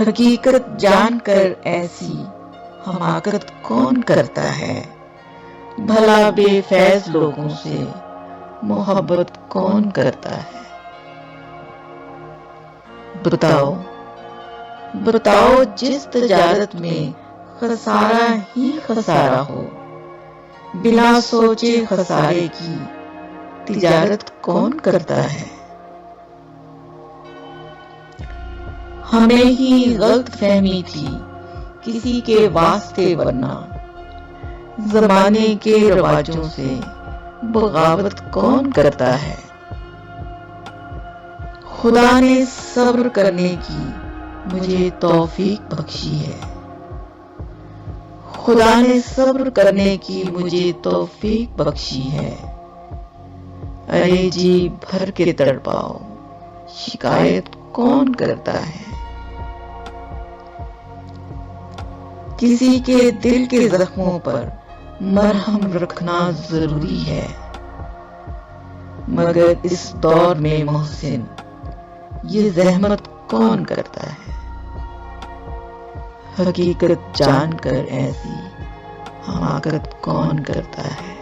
حقیقت جان کر ایسی حماقت کون کرتا ہے؟ بھلا بے فیض لوگوں سے محبت کون کرتا ہے؟ بتاؤ جس تجارت میں خسارہ ہی خسارہ ہو، بلا سوچے خسارے کی تجارت کون کرتا ہے؟ ہمیں ہی غلط فہمی تھی کسی کے واسطے، ورنہ زمانے کے رواجوں سے بغاوت کون کرتا ہے؟ خدا نے صبر کرنے کی مجھے توفیق بخشی ہے، خدا نے صبر کرنے کی مجھے توفیق بخشی ہے۔ ارے جی بھر کے تڑپاؤ، شکایت کون کرتا ہے؟ کسی کے دل کے زخموں پر مرہم رکھنا ضروری ہے، مگر اس دور میں محسن یہ زحمت کون کرتا ہے؟ حقیقت جان کر ایسی حماقت کون کرتا ہے؟